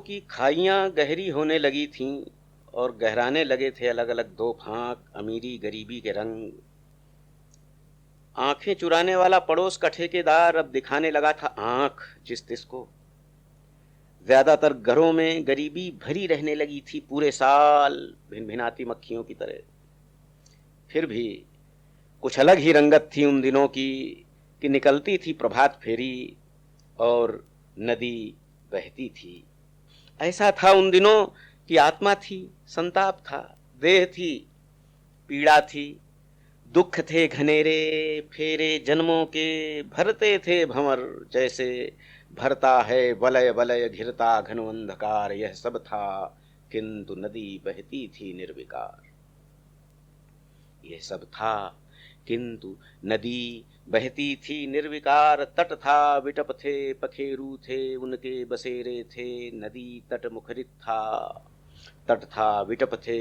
की खाइयाँ गहरी होने लगी थीं और गहराने लगे थे अलग अलग दो फांक अमीरी गरीबी के रंग। आंखें चुराने वाला पड़ोस का ठेकेदार अब दिखाने लगा था आंख जिस तिसको। ज्यादातर घरों में गरीबी भरी रहने लगी थी पूरे साल भिनभिनाती मक्खियों की तरह। फिर भी कुछ अलग ही रंगत थी उन दिनों की कि निकलती थी प्रभात फेरी और नदी बहती थी। ऐसा था उन दिनों कि आत्मा थी, संताप था, देह थी, पीड़ा थी, दुख थे घनेरे फेरे जन्मों के, भरते थे भंवर जैसे भरता है वलय वलय घिरता घन अंधकार। यह सब था किंतु नदी बहती थी निर्विकार। यह सब था किंतु नदी बहती थी निर्विकार। तट था विटप थे पखेरू थे उनके बसेरे थे, नदी तट मुखरित था। तट था विटप थे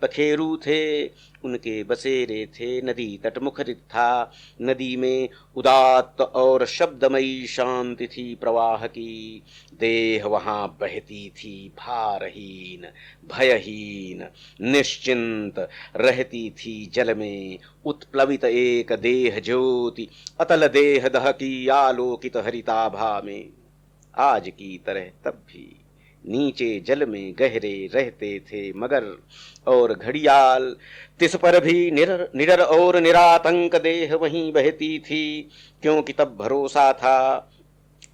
पखेरू थे उनके बसेरे थे, नदी तट मुखरित था। नदी में उदात्त और शब्दमयी शांति थी प्रवाह की। देह वहां बहती थी भारहीन भयहीन निश्चिंत, रहती थी जल में उत्प्लवित एक देह ज्योति, अतल देह दहकी आलोकित हरिताभा में। आज की तरह तब भी नीचे जल में गहरे रहते थे मगर और घड़ियाल, तिस पर भी निडर और निरातंक देह वहीं बहती थी, क्योंकि तब भरोसा था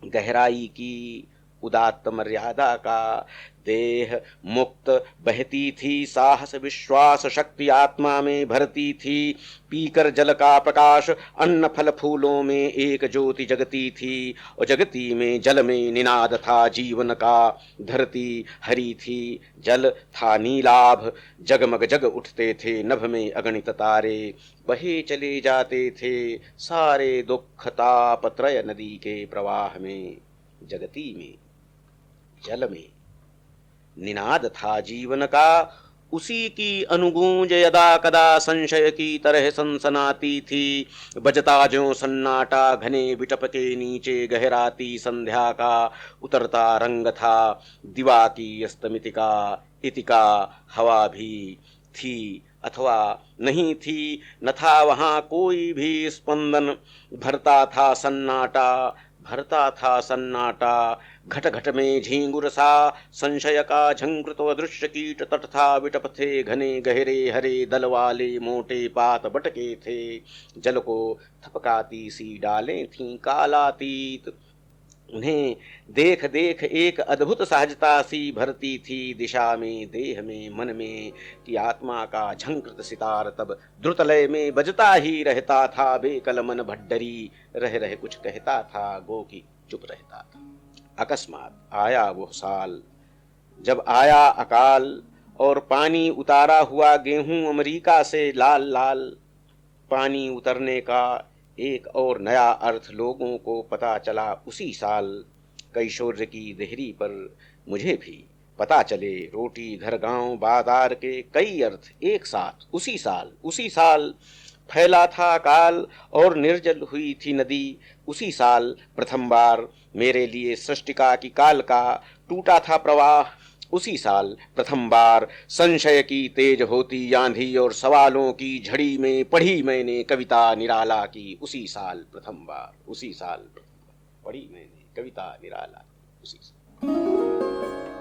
गहराई की उदात्त मर्यादा का। देह मुक्त बहती थी, साहस विश्वास शक्ति आत्मा में भरती थी। पीकर जल का प्रकाश अन्न फल फूलों में एक ज्योति जगती थी, और जगती में जल में निनाद था जीवन का। धरती हरी थी, जल था नीलाभ, जगमग जग उठते थे नभ में अगणित तारे। बहे चले जाते थे सारे दुख ताप त्रय नदी के प्रवाह में। जगती में जल में निनाद था जीवन का, उसी की अनुगूंज यदा कदा संशय की तरह सनसनाती थी। बजता ज्यों सन्नाटा घने विटप के नीचे गहराती संध्या का उतरता रंग था। दिवा की अस्तमितिका इतिका हवा भी थी अथवा नहीं थी, न था वहां कोई भी स्पंदन। भरता था सन्नाटा घट घट में झींगुर सा संशय का झंकृत अदृश्य कीट। तट था विटप थे घने गहरे हरे दल वाले मोटे पात बटके थे। जल को थपकाती सी डालें थीं कालातीत, उन्हें देख देख एक अद्भुत सहजता सी भरती थी दिशा में देह में मन में, कि आत्मा का झंकृत सितार तब द्रुतलय में बजता ही रहता था। बेकल मन भड्डरी रह रह कुछ कहता था, गो की चुप रहता था। अकस्मात आया वो साल जब आया अकाल, और पानी उतारा हुआ गेहूं अमरीका से लाल लाल। पानी उतरने का एक और नया अर्थ लोगों को पता चला उसी साल। कैशोर्य की देहरी पर मुझे भी पता चले रोटी घर गांव बाजार के कई अर्थ एक साथ उसी साल। फैला था काल और निर्जल हुई थी नदी उसी साल। प्रथम बार मेरे लिए सृष्टिका की काल का टूटा था प्रवाह उसी साल। प्रथम बार संशय की तेज होती आंधी और सवालों की झड़ी में पढ़ी मैंने कविता निराला की उसी साल। प्रथम बार उसी साल पढ़ी मैंने कविता निराला उसी साल।